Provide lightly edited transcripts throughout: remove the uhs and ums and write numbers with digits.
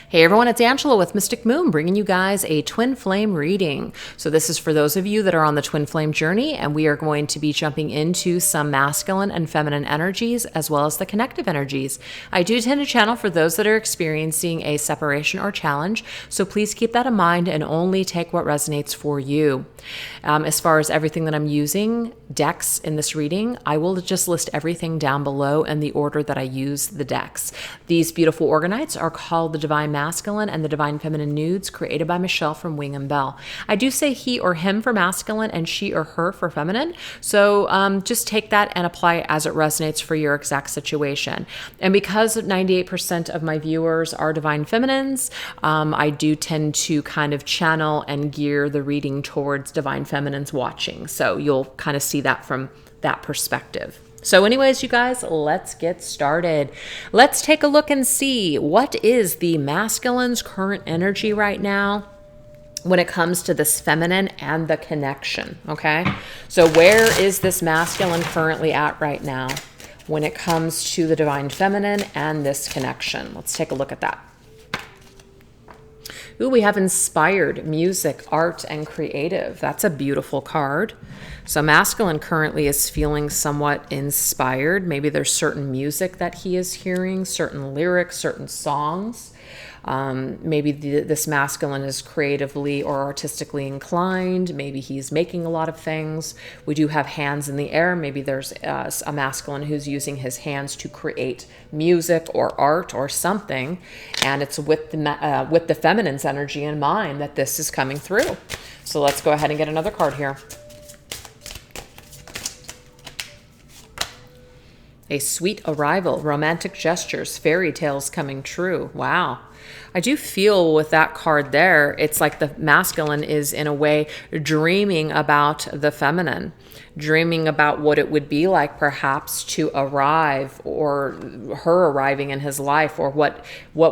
Hey everyone, it's Angela with Mystic Moon, bringing you guys a twin flame reading. So this is for those of you that are on the twin flame journey, and we are going to be jumping into some masculine and feminine energies, as well as the connective energies. I do tend to channel for those that are experiencing a separation or challenge, so please keep that in mind and only take what resonates for you. As far as everything that I'm using, decks in this reading, I will just list everything down below in the order that I use the decks. These beautiful organites are called the Divine Masculine and the Divine Feminine Nudes, created by Michelle from Wing and Bell. I do say he or him for masculine and she or her for feminine, so just take that and apply it as it resonates for your exact situation. And because 98% of my viewers are Divine Feminines, I do tend to kind of channel and gear the reading towards Divine Feminines watching, so you'll kind of see that from that perspective. So anyways, you guys, let's get started. Let's take a look and see what is the masculine's current energy right now when it comes to this feminine and the connection, okay? So where is this masculine currently at right now when it comes to the Divine Feminine and this connection? Let's take a look at that. Ooh, we have inspired, music, art, and creative. That's a beautiful card. So masculine currently is feeling somewhat inspired. Maybe there's certain music that he is hearing, certain lyrics, certain songs. Maybe this masculine is creatively or artistically inclined. Maybe he's making a lot of things. We do have hands in the air. Maybe there's a masculine who's using his hands to create music or art or something. And it's with the feminine's energy in mind that this is coming through. So let's go ahead and get another card here. A sweet arrival, romantic gestures, fairy tales coming true. Wow. I do feel with that card there, it's like the masculine is in a way dreaming about the feminine, dreaming about what it would be like perhaps to arrive, or her arriving in his life, or what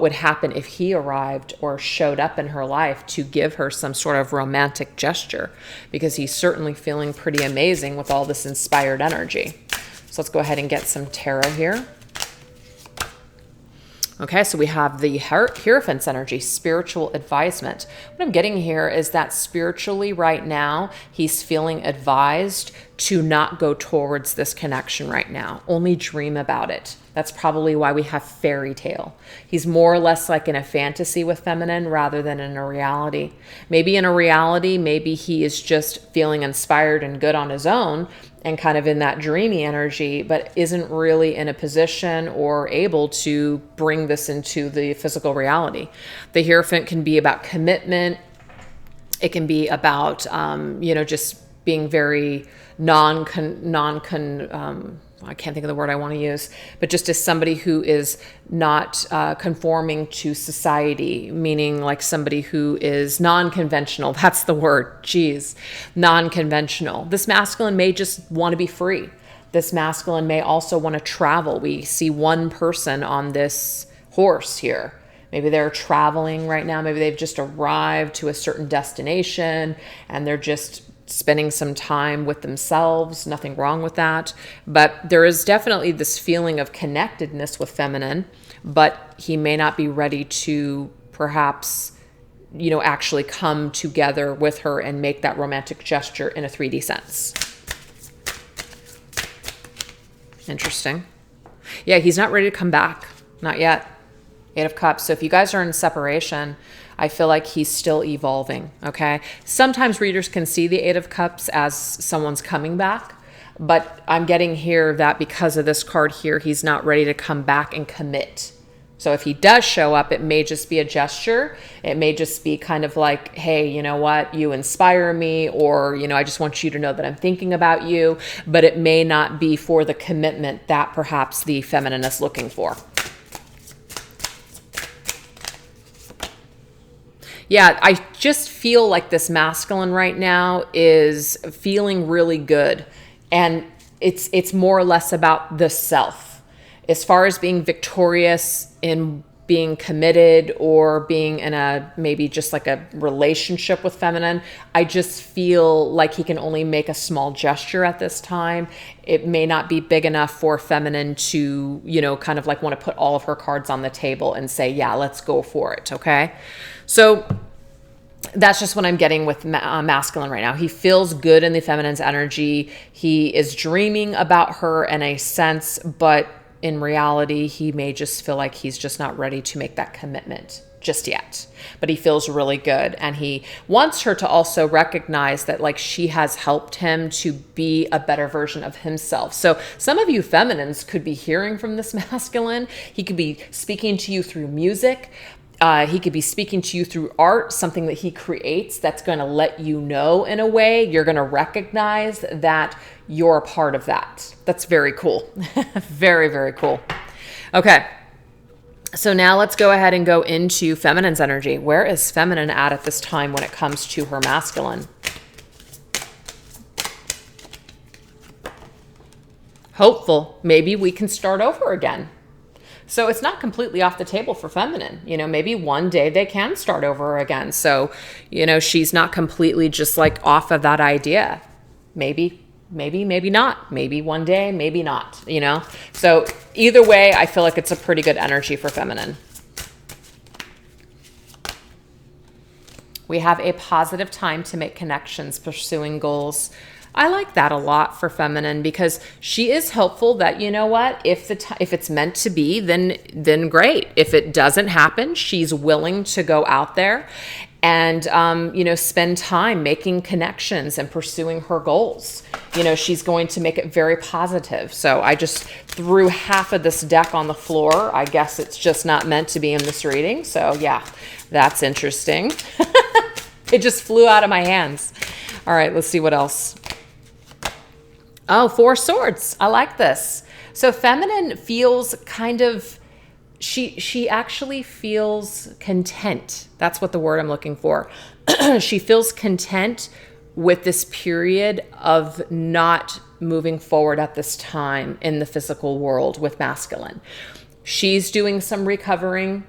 would happen if he arrived or showed up in her life to give her some sort of romantic gesture, because he's certainly feeling pretty amazing with all this inspired energy. So let's go ahead and get some tarot here. Okay, so we have the Hierophant's energy, spiritual advisement. What I'm getting here is that spiritually right now, he's feeling advised to not go towards this connection right now. Only dream about it. That's probably why we have fairy tale. He's more or less like in a fantasy with feminine rather than in a reality. Maybe in a reality, maybe he is just feeling inspired and good on his own and kind of in that dreamy energy, but isn't really in a position or able to bring this into the physical reality. The Hierophant can be about commitment. It can be about, just being very I can't think of the word I want to use, but just as somebody who is not conforming to society, meaning like somebody who is non-conventional. That's the word. Geez, non-conventional. This masculine may just want to be free. This masculine may also want to travel. We see one person on this horse here. Maybe they're traveling right now. Maybe they've just arrived to a certain destination and they're just spending some time with themselves. Nothing wrong with that. But there is definitely this feeling of connectedness with feminine, but he may not be ready to perhaps, actually come together with her and make that romantic gesture in a 3D sense. Interesting. Yeah, he's not ready to come back. Not yet. 8 of Cups. So if you guys are in separation, I feel like he's still evolving, okay? Sometimes readers can see the 8 of Cups as someone's coming back, but I'm getting here that because of this card here, he's not ready to come back and commit. So if he does show up, it may just be a gesture. It may just be kind of like, hey, you know what? You inspire me, or, I just want you to know that I'm thinking about you, but it may not be for the commitment that perhaps the feminine is looking for. Yeah, I just feel like this masculine right now is feeling really good. And it's more or less about the self. As far as being victorious in being committed or being in a maybe just like a relationship with feminine. I just feel like he can only make a small gesture at this time. It may not be big enough for feminine to, you know, kind of like want to put all of her cards on the table and say, yeah, let's go for it. Okay. So that's just what I'm getting with masculine right now. He feels good in the feminine's energy. He is dreaming about her in a sense, but in reality, he may just feel like he's just not ready to make that commitment just yet. But he feels really good. And he wants her to also recognize that like she has helped him to be a better version of himself. So some of you feminines could be hearing from this masculine. He could be speaking to you through music. He could be speaking to you through art, something that he creates that's going to let you know in a way. You're going to recognize that you're a part of that. That's very cool. Very, very cool. Okay. So now let's go ahead and go into feminine's energy. Where is feminine at this time when it comes to her masculine? Hopeful. Maybe we can start over again. So it's not completely off the table for feminine. You know, maybe one day they can start over again. So, you know, she's not completely just like off of that idea. Maybe not. Maybe one day, maybe not, you know? So either way, I feel like it's a pretty good energy for feminine. We have a positive time to make connections, pursuing goals. I like that a lot for feminine because she is hopeful that, you know what, if it's meant to be, then great. If it doesn't happen, she's willing to go out there and, you know, spend time making connections and pursuing her goals. You know, she's going to make it very positive. So I just threw half of this deck on the floor. I guess it's just not meant to be in this reading. So yeah, that's interesting. It just flew out of my hands. All right, let's see what else. Oh, 4 swords. I like this. So feminine feels kind of, she actually feels content. That's what the word I'm looking for. She feels content with this period of not moving forward at this time in the physical world with masculine. She's doing some recovering.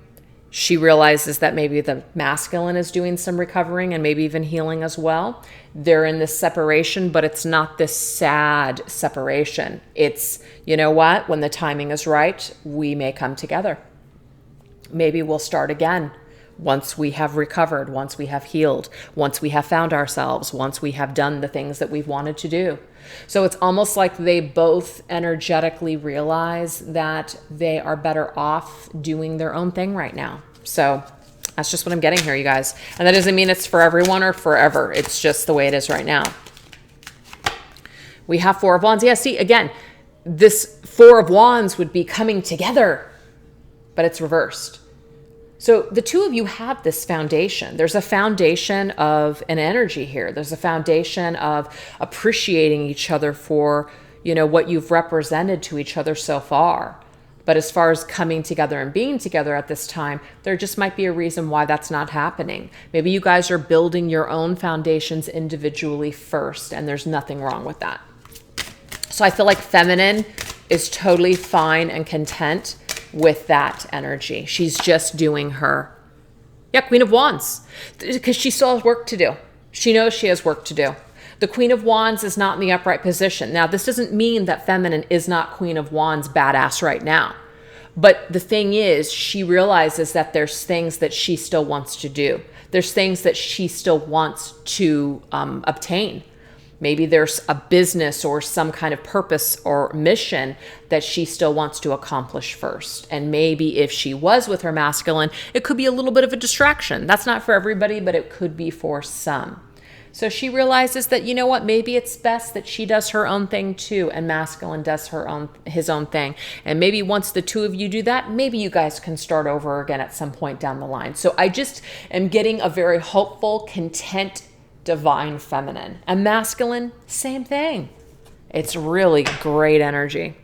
She realizes that maybe the masculine is doing some recovering and maybe even healing as well. They're in this separation, but it's not this sad separation. It's, you know what, when the timing is right, we may come together. Maybe we'll start again once we have recovered, once we have healed, once we have found ourselves, once we have done the things that we've wanted to do. So it's almost like they both energetically realize that they are better off doing their own thing right now. So that's just what I'm getting here, you guys. And that doesn't mean it's for everyone or forever. It's just the way it is right now. We have 4 of Wands. Yeah, see, again, this 4 of Wands would be coming together, but it's reversed. So the 2 of you have this foundation. There's a foundation of an energy here. There's a foundation of appreciating each other for, you know, what you've represented to each other so far. But as far as coming together and being together at this time, there just might be a reason why that's not happening. Maybe you guys are building your own foundations individually first, and there's nothing wrong with that. So I feel like feminine is totally fine and content with that energy. She's just doing her. Yeah, Queen of Wands, because she still has work to do. She knows she has work to do. The Queen of Wands is not in the upright position. Now, this doesn't mean that feminine is not Queen of Wands badass right now. But the thing is, she realizes that there's things that she still wants to do. There's things that she still wants to obtain. Maybe there's a business or some kind of purpose or mission that she still wants to accomplish first. And maybe if she was with her masculine, it could be a little bit of a distraction. That's not for everybody, but it could be for some. So she realizes that, you know what, maybe it's best that she does her own thing too, and masculine does his own thing. And maybe once the 2 of you do that, maybe you guys can start over again at some point down the line. So I just am getting a very hopeful, content, divine feminine. And masculine, same thing. It's really great energy.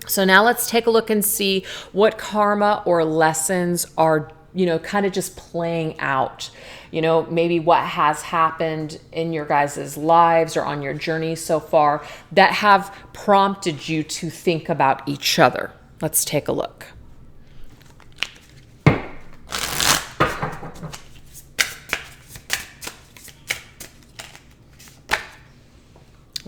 So now let's take a look and see what karma or lessons are, you know, kind of just playing out. You know, maybe what has happened in your guys' lives or on your journey so far that have prompted you to think about each other. Let's take a look.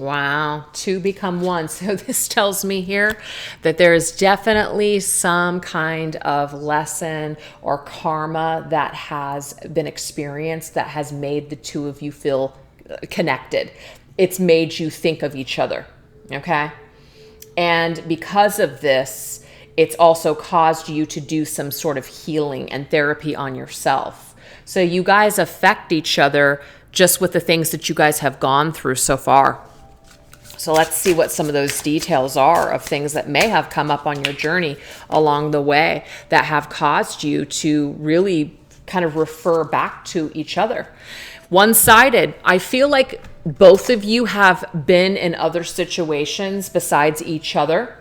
Wow, two become one. So this tells me here that there is definitely some kind of lesson or karma that has been experienced that has made the two of you feel connected. It's made you think of each other, okay? And because of this, it's also caused you to do some sort of healing and therapy on yourself. So you guys affect each other just with the things that you guys have gone through so far. So let's see what some of those details are of things that may have come up on your journey along the way that have caused you to really kind of refer back to each other. One-sided, I feel like both of you have been in other situations besides each other,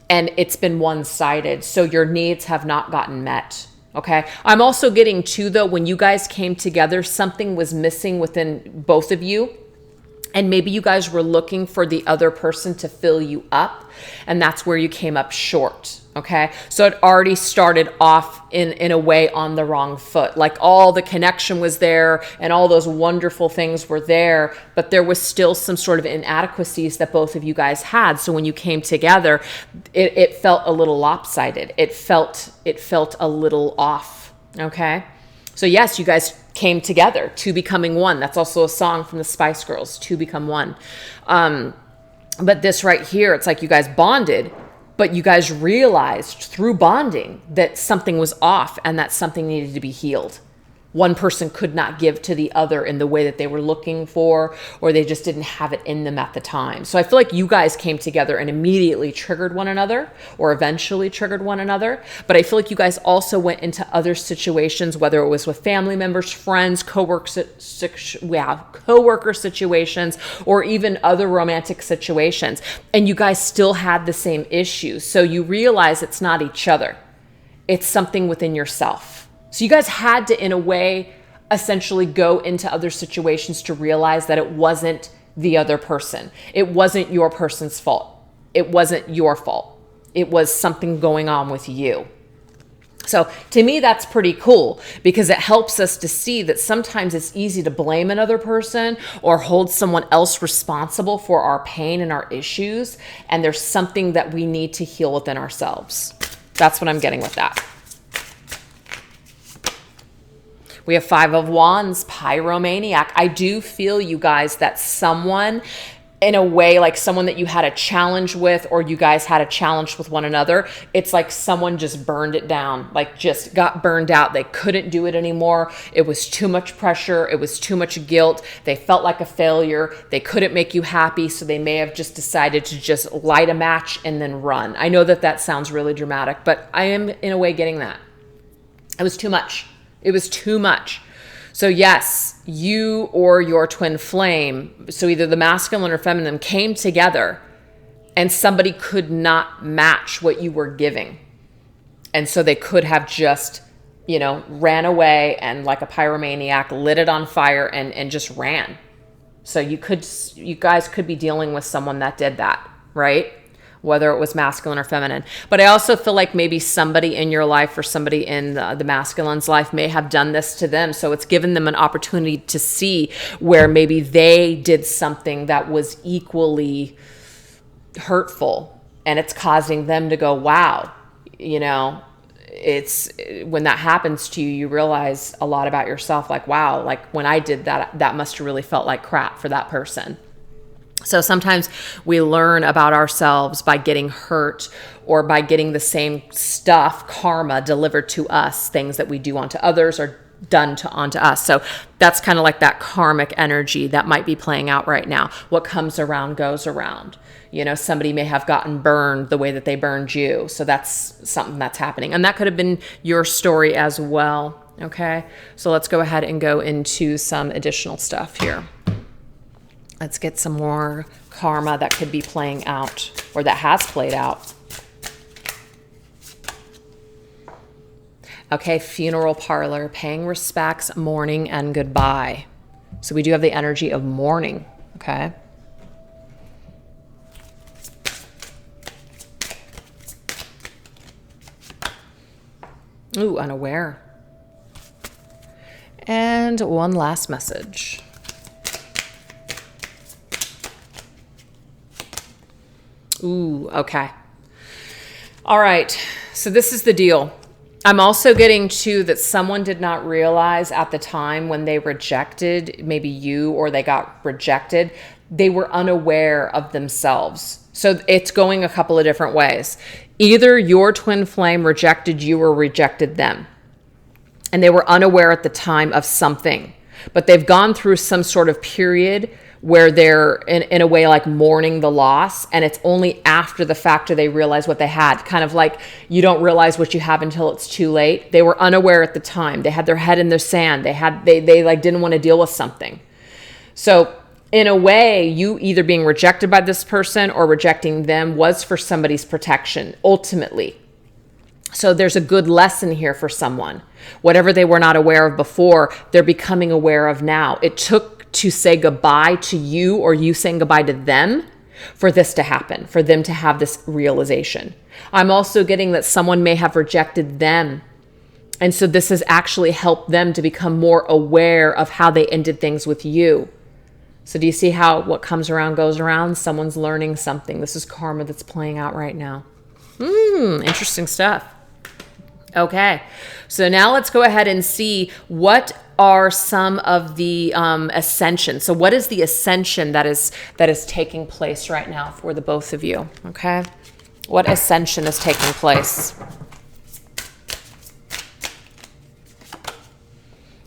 and it's been one-sided. So your needs have not gotten met. Okay. I'm also getting too, though, when you guys came together, something was missing within both of you. And maybe you guys were looking for the other person to fill you up. And that's where you came up short. Okay. So it already started off in a way on the wrong foot. Like all the connection was there and all those wonderful things were there, but there was still some sort of inadequacies that both of you guys had. So when you came together, it felt a little lopsided. It felt a little off. Okay. So yes, you guys came together, two becoming one. That's also a song from the Spice Girls, two become one. But this right here, it's like you guys bonded, but you guys realized through bonding that something was off and that something needed to be healed. One person could not give to the other in the way that they were looking for, or they just didn't have it in them at the time. So I feel like you guys came together and immediately triggered one another, or eventually triggered one another. But I feel like you guys also went into other situations, whether it was with family members, friends, coworker situations, or even other romantic situations. And you guys still had the same issues. So you realize it's not each other. It's something within yourself. So you guys had to, in a way, essentially go into other situations to realize that it wasn't the other person. It wasn't your person's fault. It wasn't your fault. It was something going on with you. So to me, that's pretty cool because it helps us to see that sometimes it's easy to blame another person or hold someone else responsible for our pain and our issues. And there's something that we need to heal within ourselves. That's what I'm getting with that. We have Five of Wands, Pyromaniac. I do feel, you guys, that someone, in a way, like someone that you had a challenge with, or you guys had a challenge with one another, it's like someone just burned it down, like just got burned out. They couldn't do it anymore. It was too much pressure. It was too much guilt. They felt like a failure. They couldn't make you happy. So they may have just decided to just light a match and then run. I know that that sounds really dramatic, but I am in a way getting that. It was too much. It was too much. So yes, you or your twin flame, so either the masculine or feminine, came together and somebody could not match what you were giving. And so they could have just, ran away and like a pyromaniac lit it on fire and just ran. So you guys could be dealing with someone that did that, right? Whether it was masculine or feminine. But I also feel like maybe somebody in your life or somebody in the masculine's life may have done this to them. So it's given them an opportunity to see where maybe they did something that was equally hurtful. And it's causing them to go, wow, it's when that happens to you, you realize a lot about yourself. Like, wow, like when I did that, that must have really felt like crap for that person. So sometimes we learn about ourselves by getting hurt or by getting the same stuff, karma, delivered to us, things that we do onto others or done onto us. So that's kind of like that karmic energy that might be playing out right now. What comes around goes around. Somebody may have gotten burned the way that they burned you. So that's something that's happening. And that could have been your story as well. Okay. So let's go ahead and go into some additional stuff here. Let's get some more karma that could be playing out or that has played out. Okay, funeral parlor, paying respects, mourning, and goodbye. So we do have the energy of mourning, okay? Ooh, unaware. And one last message. Ooh, okay. All right. So this is the deal. I'm also getting to that someone did not realize at the time when they rejected maybe you, or they got rejected, they were unaware of themselves. So it's going a couple of different ways. Either your twin flame rejected you or rejected them, and they were unaware at the time of something, but they've gone through some sort of period where they're in a way like mourning the loss, and it's only after the fact do they realize what they had. Kind of like you don't realize what you have until it's too late. They were unaware at the time. They had their head in the sand. They like didn't want to deal with something. So in a way, you either being rejected by this person or rejecting them was for somebody's protection, ultimately. So there's a good lesson here for someone. Whatever they were not aware of before, they're becoming aware of now. It took to say goodbye to you, or you saying goodbye to them, for this to happen, for them to have this realization. I'm also getting that someone may have rejected them. And so this has actually helped them to become more aware of how they ended things with you. So do you see how what comes around goes around? Someone's learning something. This is karma that's playing out right now. Interesting stuff. Okay, so now let's go ahead and see what are some of the ascension. So what is the ascension that is taking place right now for the both of you? Okay, what ascension is taking place?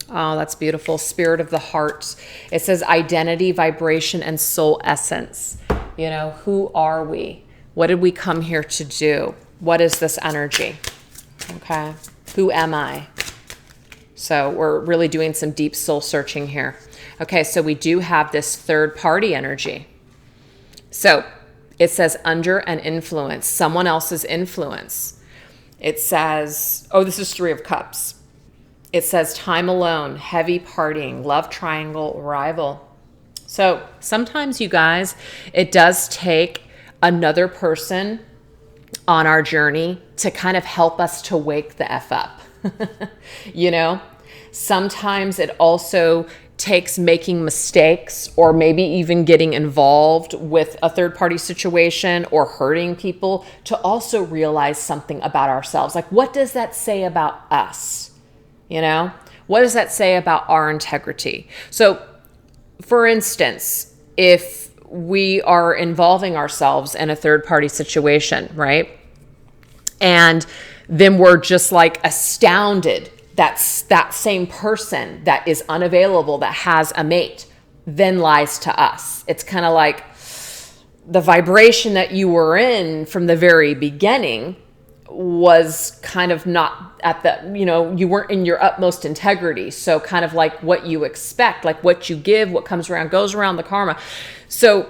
Oh, that's beautiful. Spirit of the heart. It says identity, vibration, and soul essence. You know, who are we? What did we come here to do? What is this energy? Okay, who am I? So we're really doing some deep soul searching here. Okay, so we do have this third party energy. So it says under an influence, someone else's influence. It says, oh, this is 3 of Cups. It says time alone, heavy partying, love triangle, rival. So sometimes, you guys, it does take another person on our journey to kind of help us to wake the F up. You know, sometimes it also takes making mistakes, or maybe even getting involved with a third party situation or hurting people, to also realize something about ourselves. Like, what does that say about us? You know, what does that say about our integrity? So for instance, if we are involving ourselves in a third party situation, right? And then we're just like astounded that that same person that is unavailable, that has a mate, then lies to us. It's kind of like the vibration that you were in from the very beginning was kind of not at the, you know, you weren't in your utmost integrity. So kind of like what you expect, like what you give, what comes around goes around, the karma. So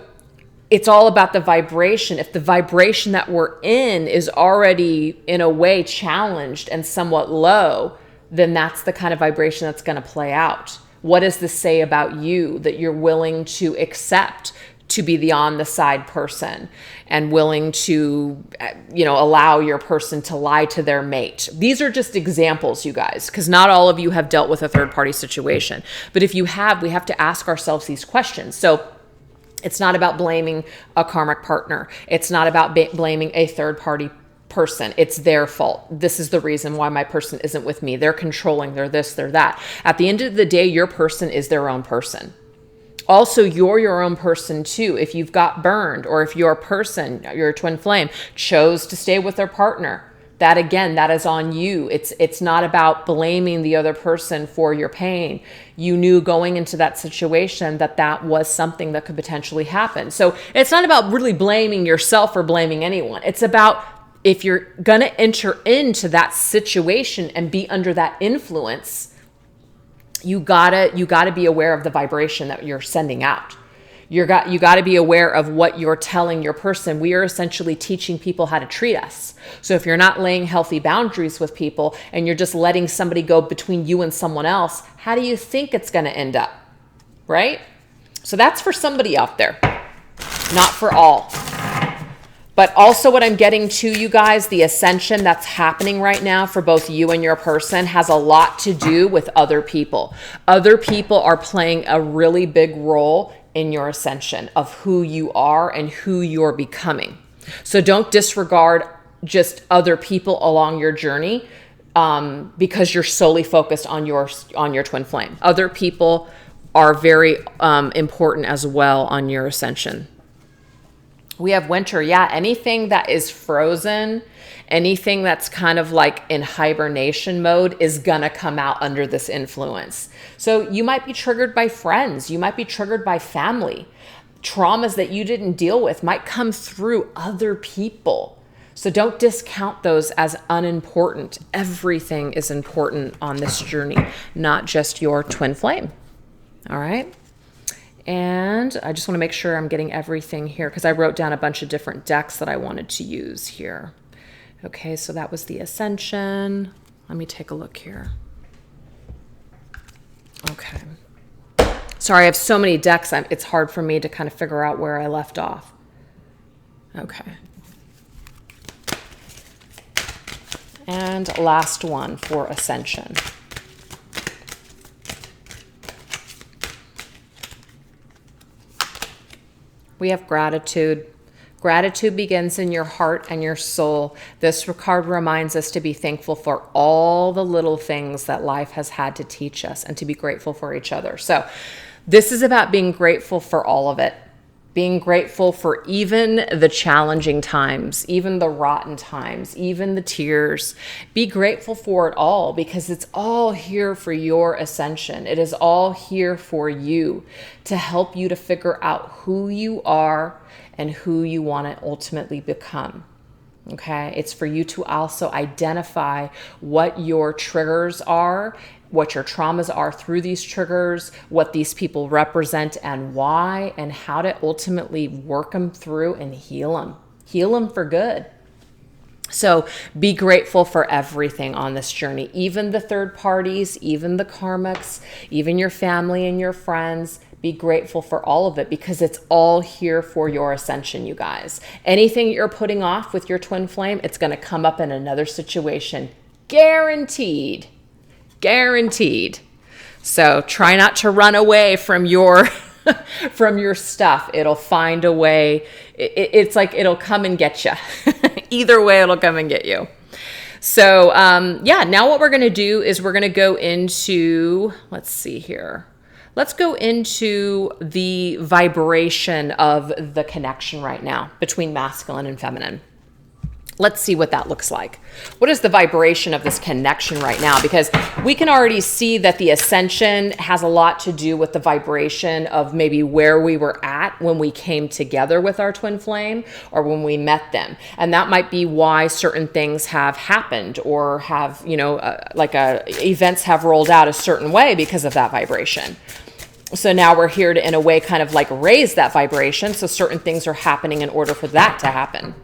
it's all about the vibration. If the vibration that we're in is already in a way challenged and somewhat low, then that's the kind of vibration that's going to play out. What does this say about you, that you're willing to accept to be the on the side person and willing to, you know, allow your person to lie to their mate? These are just examples, you guys, because not all of you have dealt with a third party situation. But if you have, we have to ask ourselves these questions. So it's not about blaming a karmic partner. It's not about blaming a third party person. It's their fault. This is the reason why my person isn't with me. They're controlling, they're this, they're that. At the end of the day, your person is their own person. Also, you're your own person too. If you've got burned, or if your person, your twin flame, chose to stay with their partner, that again, that is on you. It's not about blaming the other person for your pain. You knew going into that situation that that was something that could potentially happen. So it's not about really blaming yourself or blaming anyone. It's about, if you're going to enter into that situation and be under that influence, you gotta be aware of the vibration that you're sending out. You got to be aware of what you're telling your person. We are essentially teaching people how to treat us. So if you're not laying healthy boundaries with people and you're just letting somebody go between you and someone else, how do you think it's going to end up? Right? So that's for somebody out there, not for all. But also what I'm getting to, you guys, the ascension that's happening right now for both you and your person has a lot to do with other people. Other people are playing a really big role in your ascension of who you are and who you're becoming. So don't disregard just other people along your journey because you're solely focused on your twin flame. Other people are very important as well on your ascension. We have winter. Yeah, anything that is frozen, anything that's kind of like in hibernation mode is gonna come out under this influence. So you might be triggered by friends. You might be triggered by family. Traumas that you didn't deal with might come through other people. So don't discount those as unimportant. Everything is important on this journey, not just your twin flame. All right. And I just want to make sure I'm getting everything here because I wrote down a bunch of different decks that I wanted to use here. Okay, so that was the Ascension. Let me take a look here. Okay. Sorry, I have so many decks. It's hard for me to kind of figure out where I left off. Okay. And last one for Ascension. We have gratitude. Gratitude begins in your heart and your soul. This card reminds us to be thankful for all the little things that life has had to teach us and to be grateful for each other. So this is about being grateful for all of it. Being grateful for even the challenging times, even the rotten times, even the tears. Be grateful for it all because it's all here for your ascension. It is all here for you to help you to figure out who you are and who you want to ultimately become. Okay, it's for you to also identify what your triggers are, what your traumas are through these triggers, what these people represent and why, and how to ultimately work them through and heal them for good. So be grateful for everything on this journey, even the third parties, even the karmics, even your family and your friends. Be grateful for all of it because it's all here for your ascension, you guys. Anything you're putting off with your twin flame, it's going to come up in another situation. Guaranteed. Guaranteed. So try not to run away from your from your stuff. It'll find a way. It's like it'll come and get you. Either way, it'll come and get you. So yeah, now what we're going to do is we're going to go into, let's see here. Let's go into the vibration of the connection right now between masculine and feminine. Let's see what that looks like. What is the vibration of this connection right now? Because we can already see that the ascension has a lot to do with the vibration of maybe where we were at when we came together with our twin flame or when we met them. And that might be why certain things have happened or have, events have rolled out a certain way because of that vibration. So now we're here to, in a way, kind of like raise that vibration. So certain things are happening in order for that to happen.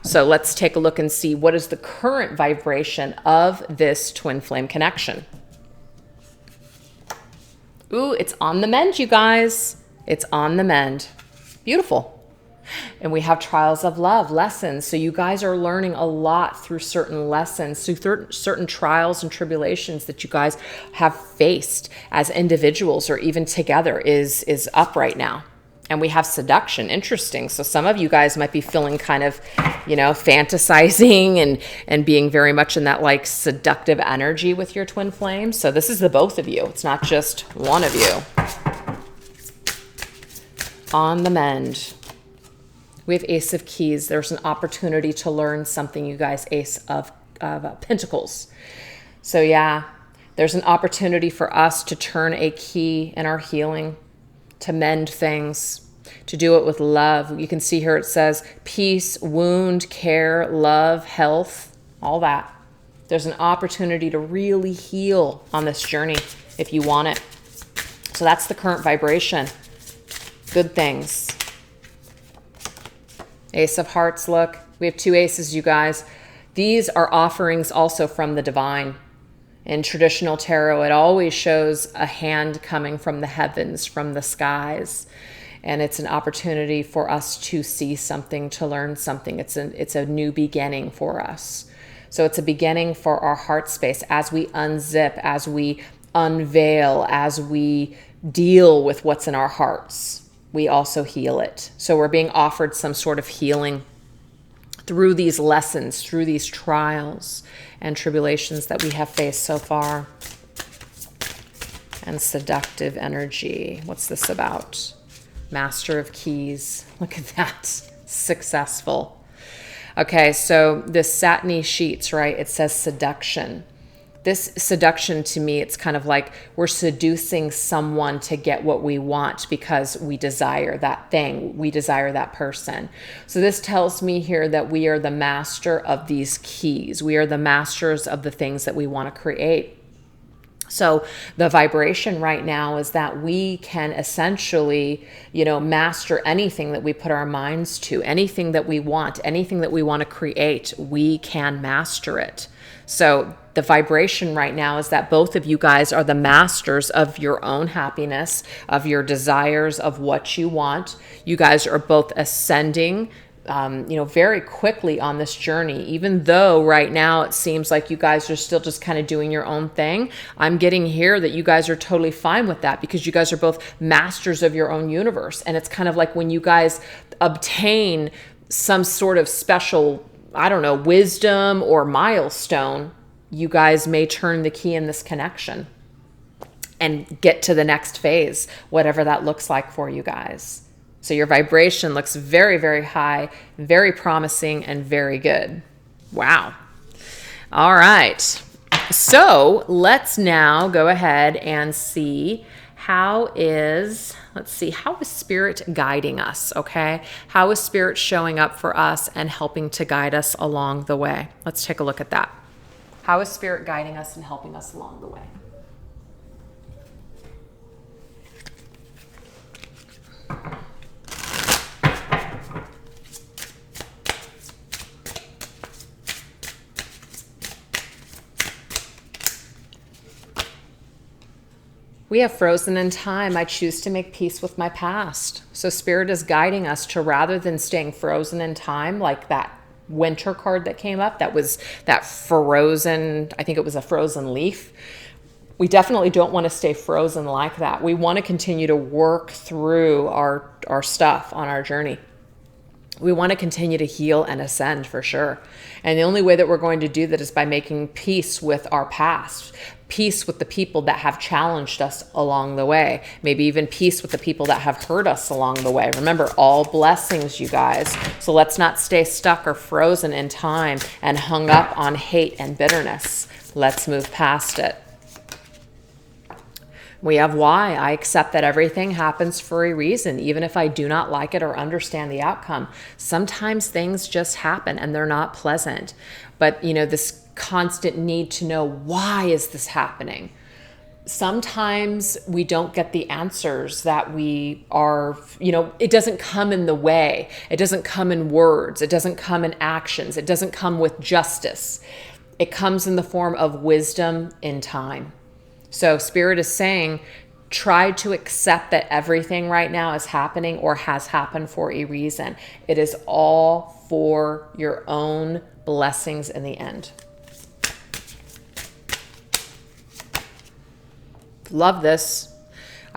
So let's take a look and see what is the current vibration of this twin flame connection. Ooh, it's on the mend, you guys. It's on the mend. Beautiful. And we have trials of love, lessons. So you guys are learning a lot through certain lessons, through certain trials and tribulations that you guys have faced as individuals or even together is up right now. And we have seduction. Interesting. So some of you guys might be feeling kind of, fantasizing and being very much in that like seductive energy with your twin flame. So this is the both of you. It's not just one of you. On the mend. We have Ace of Keys. There's an opportunity to learn something, you guys. Ace of Pentacles. So yeah, there's an opportunity for us to turn a key in our healing, to mend things, to do it with love. You can see here it says peace, wound, care, love, health, all that. There's an opportunity to really heal on this journey if you want it. So that's the current vibration. Good things. Ace of Hearts, look. We have two aces, you guys. These are offerings also from the divine. In traditional tarot, it always shows a hand coming from the heavens, from the skies. And it's an opportunity for us to see something, to learn something. It's a new beginning for us. So it's a beginning for our heart space as we unzip, as we unveil, as we deal with what's in our hearts. We also heal it. So we're being offered some sort of healing. through these lessons, through these trials and tribulations that we have faced so far. And seductive energy. What's this about? Master of Keys. Look at that. Successful. Okay, so this satiny sheets, right? It says seduction. This seduction, to me, it's kind of like we're seducing someone to get what we want because we desire that thing. We desire that person. So this tells me here that we are the master of these keys. We are the masters of the things that we want to create. So the vibration right now is that we can essentially, master anything that we put our minds to, anything that we want to create, we can master it. So the vibration right now is that both of you guys are the masters of your own happiness, of your desires, of what you want. You guys are both ascending very quickly on this journey. Even though right now it seems like you guys are still just kind of doing your own thing, I'm getting here that you guys are totally fine with that because you guys are both masters of your own universe. And it's kind of like when you guys obtain some sort of special, wisdom or milestone, you guys may turn the key in this connection and get to the next phase, whatever that looks like for you guys. So your vibration looks very, very high, very promising, and very good. Wow. All right. So let's now go ahead and see how is Spirit guiding us, okay? How is Spirit showing up for us and helping to guide us along the way? Let's take a look at that. How is Spirit guiding us and helping us along the way? We have frozen in time. I choose to make peace with my past. So Spirit is guiding us to, rather than staying frozen in time, like that winter card that came up, that was that frozen, I think it was a frozen leaf. We definitely don't want to stay frozen like that. We want to continue to work through our stuff on our journey. We want to continue to heal and ascend for sure. And the only way that we're going to do that is by making peace with our past, peace with the people that have challenged us along the way, maybe even peace with the people that have hurt us along the way. Remember, all blessings, you guys. So let's not stay stuck or frozen in time and hung up on hate and bitterness. Let's move past it. We have why. I accept that everything happens for a reason, even if I do not like it or understand the outcome. Sometimes things just happen and they're not pleasant. But, this constant need to know, why is this happening? Sometimes we don't get the answers that we are, it doesn't come in the way. It doesn't come in words. It doesn't come in actions. It doesn't come with justice. It comes in the form of wisdom in time. So Spirit is saying, try to accept that everything right now is happening or has happened for a reason. It is all for your own blessings in the end. Love this.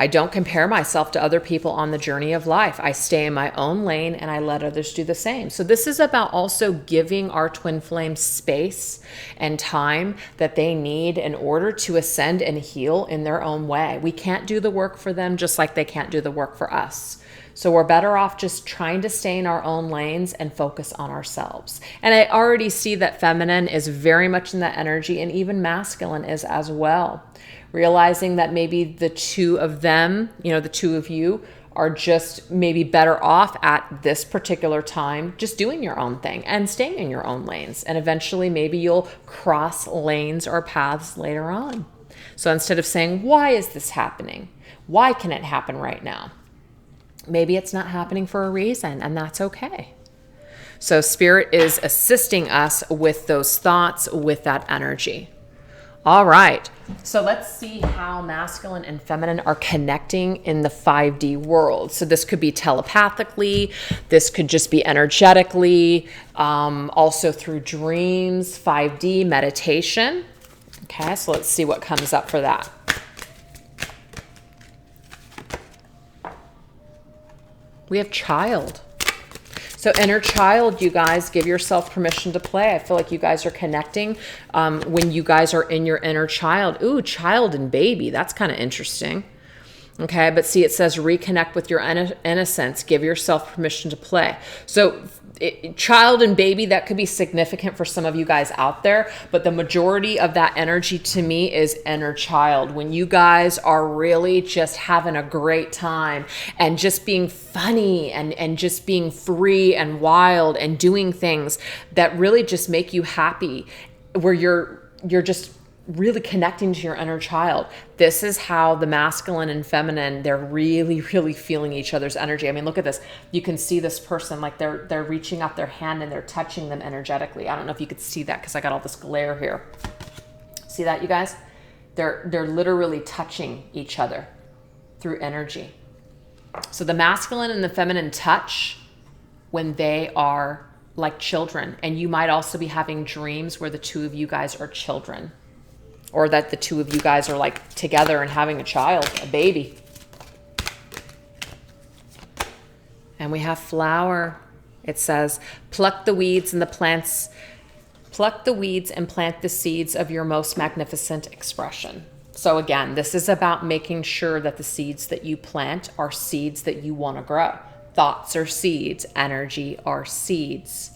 I don't compare myself to other people on the journey of life. I stay in my own lane and I let others do the same. So this is about also giving our twin flames space and time that they need in order to ascend and heal in their own way. We can't do the work for them just like they can't do the work for us. So we're better off just trying to stay in our own lanes and focus on ourselves. And I already see that feminine is very much in that energy, and even masculine is as well. Realizing that maybe the two of them, the two of you, are just maybe better off at this particular time just doing your own thing and staying in your own lanes. And eventually maybe you'll cross lanes or paths later on. So instead of saying, why is this happening? Why can it happen right now? Maybe it's not happening for a reason, and that's okay. So Spirit is assisting us with those thoughts, with that energy. All right, so let's see how masculine and feminine are connecting in the 5D world. So this could be telepathically, this could just be energetically, also through dreams, 5D meditation. Okay, so let's see what comes up for that. We have child. So inner child, you guys, give yourself permission to play. I feel like you guys are connecting when you guys are in your inner child. Ooh, child and baby. That's kind of interesting. Okay, but see, it says reconnect with your innocence. Give yourself permission to play. So child and baby, that could be significant for some of you guys out there, but the majority of that energy to me is inner child. When you guys are really just having a great time and just being funny and just being free and wild and doing things that really just make you happy, where you're just really connecting to your inner child. This is how the masculine and feminine, they're really, really feeling each other's energy. I mean, look at this. You can see this person, like they're reaching out their hand and they're touching them energetically. I don't know if you could see that because I got all this glare here. See that, you guys? They're literally touching each other through energy. So the masculine and the feminine touch when they are like children. And you might also be having dreams where the two of you guys are children, or that the two of you guys are like together and having a child, a baby. And we have flower. It says, pluck the weeds and plant the seeds of your most magnificent expression. So again, this is about making sure that the seeds that you plant are seeds that you want to grow. Thoughts are seeds, energy are seeds.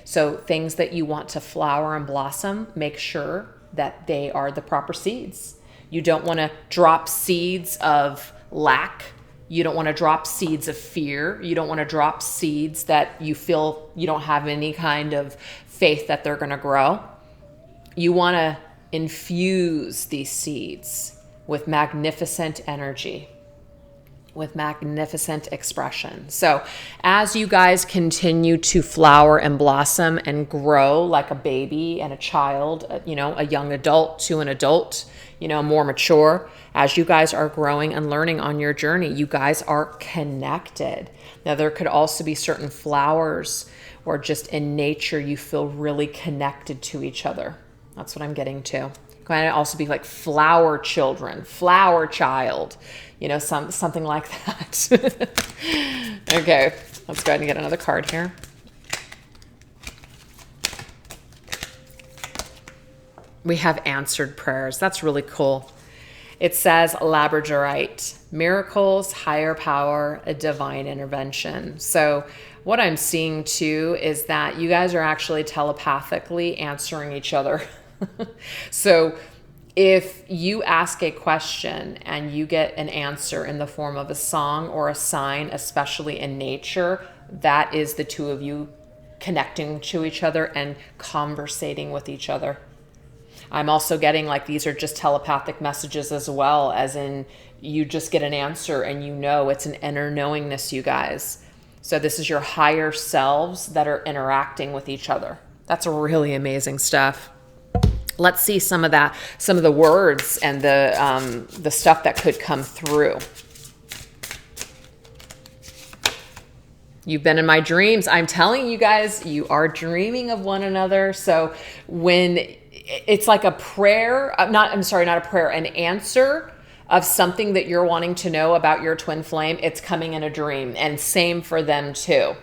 So things that you want to flower and blossom, make sure that they are the proper seeds. You don't want to drop seeds of lack. You don't want to drop seeds of fear. You don't want to drop seeds that you feel you don't have any kind of faith that they're going to grow. You want to infuse these seeds with magnificent energy, with magnificent expression. So as you guys continue to flower and blossom and grow like a baby and a child, a young adult to an adult, more mature, as you guys are growing and learning on your journey, you guys are connected. Now, there could also be certain flowers or just in nature, you feel really connected to each other. That's what I'm getting to. It can also be like flower children, flower child, something like that. Okay, let's go ahead and get another card here. We have answered prayers. That's really cool. It says labradorite, miracles, higher power, a divine intervention. So what I'm seeing too is that you guys are actually telepathically answering each other. So if you ask a question and you get an answer in the form of a song or a sign, especially in nature, that is the two of you connecting to each other and conversating with each other. I'm also getting like these are just telepathic messages as well, as in you just get an answer and it's an inner knowingness, you guys. So this is your higher selves that are interacting with each other. That's really amazing stuff. Let's see some of the words and the stuff that could come through. You've been in my dreams. I'm telling you guys, you are dreaming of one another. So when it's like a prayer, not a prayer, an answer of something that you're wanting to know about your twin flame, it's coming in a dream, and same for them too.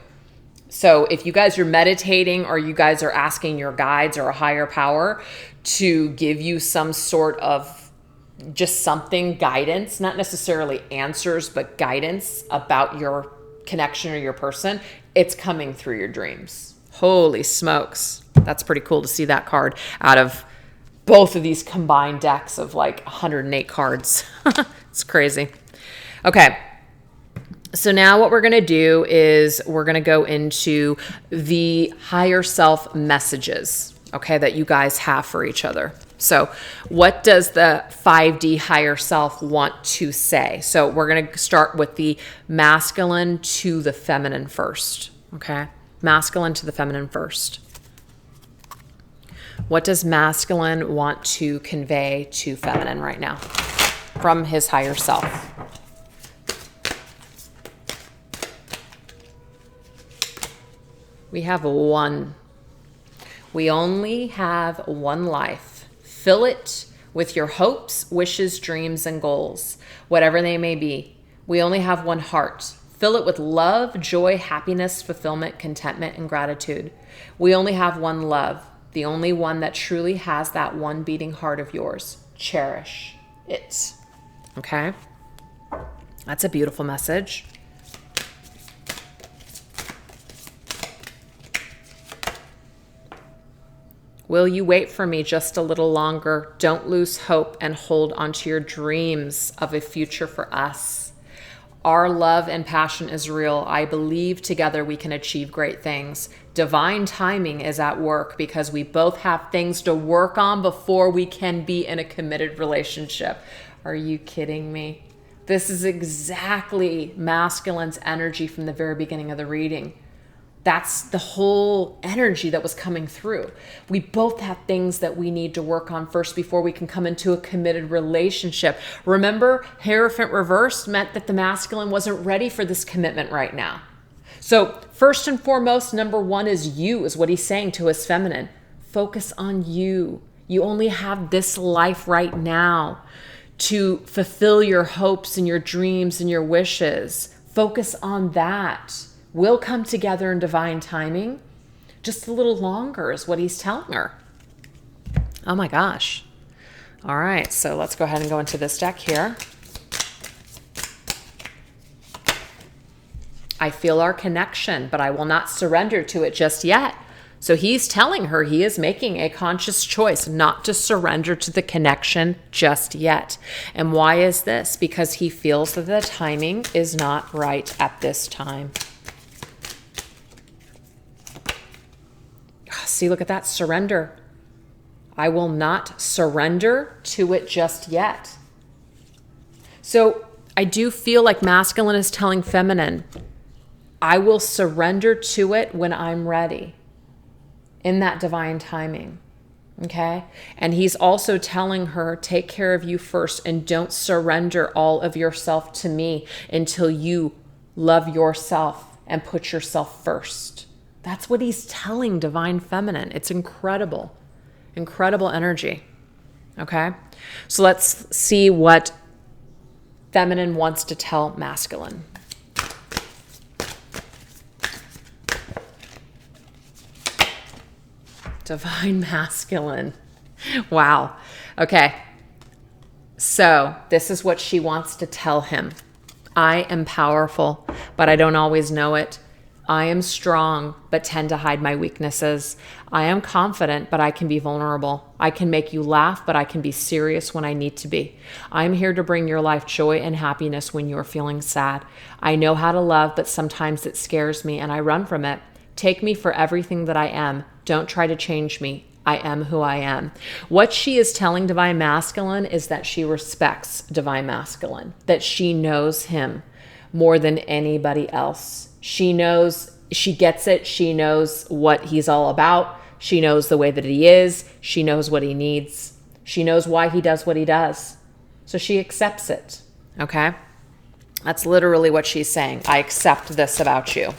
So if you guys are meditating or you guys are asking your guides or a higher power to give you some sort of just something, guidance, not necessarily answers, but guidance about your connection or your person, it's coming through your dreams. Holy smokes. That's pretty cool to see that card out of both of these combined decks of like 108 cards. It's crazy. Okay. So now what we're going to do is we're going to go into the higher self messages, okay, that you guys have for each other. So what does the 5D higher self want to say? So we're going to start with the masculine to the feminine first, okay? Masculine to the feminine first. What does masculine want to convey to feminine right now from his higher self? We have one. We only have one life. Fill it with your hopes, wishes, dreams, and goals, whatever they may be. We only have one heart. Fill it with love, joy, happiness, fulfillment, contentment, and gratitude. We only have one love, the only one that truly has that one beating heart of yours. Cherish it. Okay? That's a beautiful message. Will you wait for me just a little longer? Don't lose hope and hold onto your dreams of a future for us. Our love and passion is real. I believe together we can achieve great things. Divine timing is at work because we both have things to work on before we can be in a committed relationship. Are you kidding me? This is exactly masculine's energy from the very beginning of the reading. That's the whole energy that was coming through. We both have things that we need to work on first before we can come into a committed relationship. Remember, Hierophant reversed meant that the masculine wasn't ready for this commitment right now. So first and foremost, number one is you, is what he's saying to his feminine. Focus on you. You only have this life right now to fulfill your hopes and your dreams and your wishes. Focus on that. We'll come together in divine timing. Just a little longer is what he's telling her. Oh my gosh. All right, so let's go ahead and go into this deck here. I feel our connection, but I will not surrender to it just yet. So he's telling her he is making a conscious choice not to surrender to the connection just yet. And why is this? Because he feels that the timing is not right at this time. See, look at that, surrender. I will not surrender to it just yet. So I do feel like masculine is telling feminine, I will surrender to it when I'm ready in that divine timing. Okay. And he's also telling her, take care of you first and don't surrender all of yourself to me until you love yourself and put yourself first. That's what he's telling divine feminine. It's incredible, incredible energy. Okay. So let's see what feminine wants to tell masculine. Divine masculine. Wow. Okay. So this is what she wants to tell him. I am powerful, but I don't always know it. I am strong, but tend to hide my weaknesses. I am confident, but I can be vulnerable. I can make you laugh, but I can be serious when I need to be. I'm here to bring your life joy and happiness when you're feeling sad. I know how to love, but sometimes it scares me and I run from it. Take me for everything that I am. Don't try to change me. I am who I am. What she is telling divine masculine is that she respects divine masculine, that she knows him more than anybody else. She knows, she gets it. She knows what he's all about. She knows the way that he is. She knows what he needs. She knows why he does what he does. So she accepts it. Okay? That's literally what she's saying. I accept this about you.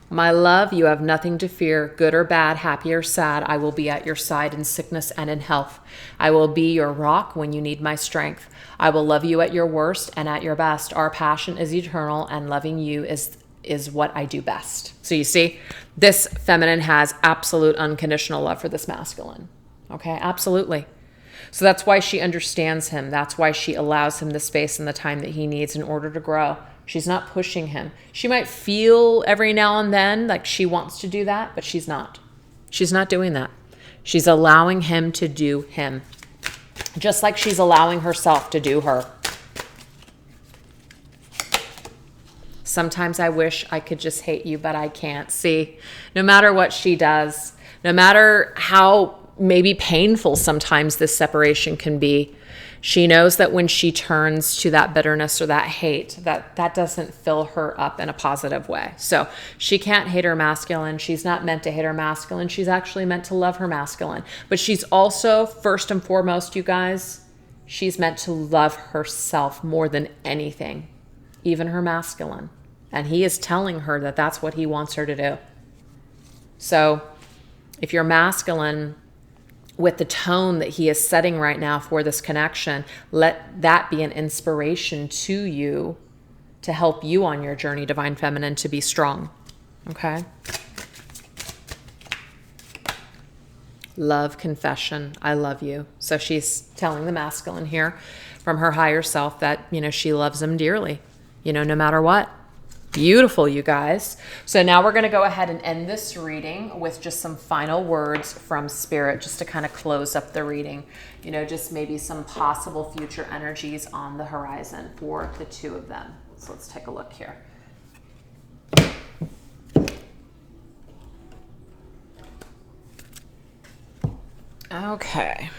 My love, you have nothing to fear, good or bad, happy or sad. I will be at your side in sickness and in health. I will be your rock when you need my strength. I will love you at your worst and at your best. Our passion is eternal, and loving you is what I do best. So you see, this feminine has absolute unconditional love for this masculine. Okay, absolutely. So that's why she understands him. That's why she allows him the space and the time that he needs in order to grow. She's not pushing him. She might feel every now and then like she wants to do that, but she's not. She's not doing that. She's allowing him to do him, just like she's allowing herself to do her. Sometimes I wish I could just hate you, but I can't. See, no matter what she does, no matter how maybe painful sometimes this separation can be, she knows that when she turns to that bitterness or that hate, that doesn't fill her up in a positive way. So she can't hate her masculine. She's not meant to hate her masculine. She's actually meant to love her masculine. But she's also, first and foremost, you guys, she's meant to love herself more than anything, even her masculine. And he is telling her that that's what he wants her to do. So if you're masculine, with the tone that he is setting right now for this connection, let that be an inspiration to you to help you on your journey, Divine Feminine, to be strong. Okay? Love, confession, I love you. So she's telling the masculine here from her higher self that, she loves him dearly, no matter what. Beautiful, you guys. So now we're going to go ahead and end this reading with just some final words from Spirit, just to kind of close up the reading. Just maybe some possible future energies on the horizon for the two of them. So let's take a look here. Okay.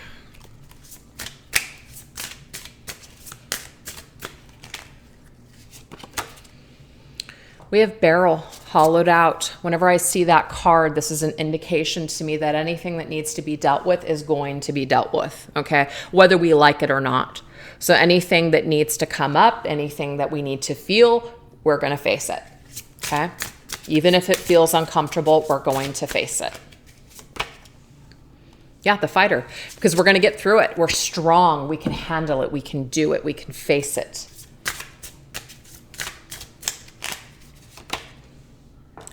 We have barrel hollowed out. Whenever I see that card, this is an indication to me that anything that needs to be dealt with is going to be dealt with, okay? Whether we like it or not. So anything that needs to come up, anything that we need to feel, we're going to face it, okay? Even if it feels uncomfortable, we're going to face it. Yeah, the fighter, because we're going to get through it. We're strong. We can handle it. We can do it. We can face it.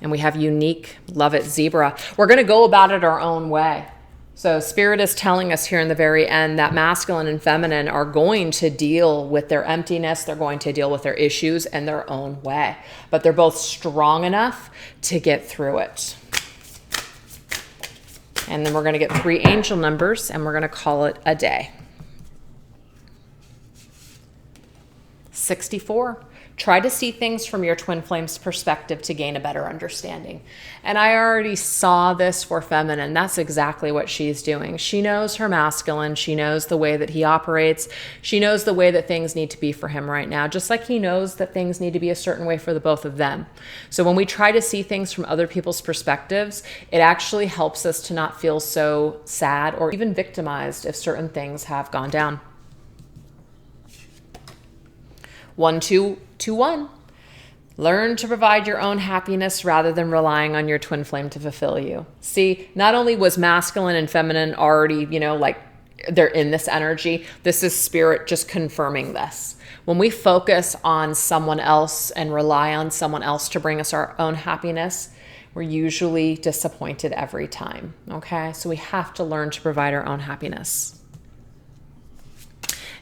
And we have unique, love it, zebra. We're going to go about it our own way. So Spirit is telling us here in the very end that masculine and feminine are going to deal with their emptiness. They're going to deal with their issues in their own way. But they're both strong enough to get through it. And then we're going to get 3 angel numbers, and we're going to call it a day. 64. Try to see things from your twin flame's perspective to gain a better understanding. And I already saw this for feminine. That's exactly what she's doing. She knows her masculine. She knows the way that he operates. She knows the way that things need to be for him right now, just like he knows that things need to be a certain way for the both of them. So when we try to see things from other people's perspectives, it actually helps us to not feel so sad or even victimized if certain things have gone down. 1221. Learn to provide your own happiness rather than relying on your twin flame to fulfill you. See, not only was masculine and feminine already, they're in this energy, this is Spirit just confirming this. When we focus on someone else and rely on someone else to bring us our own happiness, we're usually disappointed every time, okay? So we have to learn to provide our own happiness.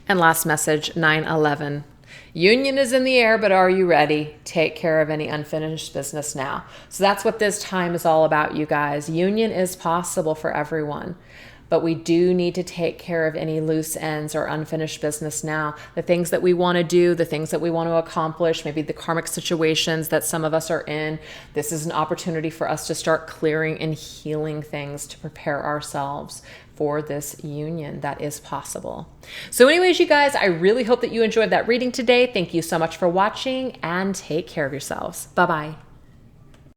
And last message, 911. Union is in the air, but are you ready? Take care of any unfinished business now. So that's what this time is all about, you guys. Union is possible for everyone, but we do need to take care of any loose ends or unfinished business now. The things that we want to do, the things that we want to accomplish, maybe the karmic situations that some of us are in. This is an opportunity for us to start clearing and healing things to prepare ourselves for this union that is possible. So anyways, you guys, I really hope that you enjoyed that reading today. Thank you so much for watching, and take care of yourselves. Bye-bye.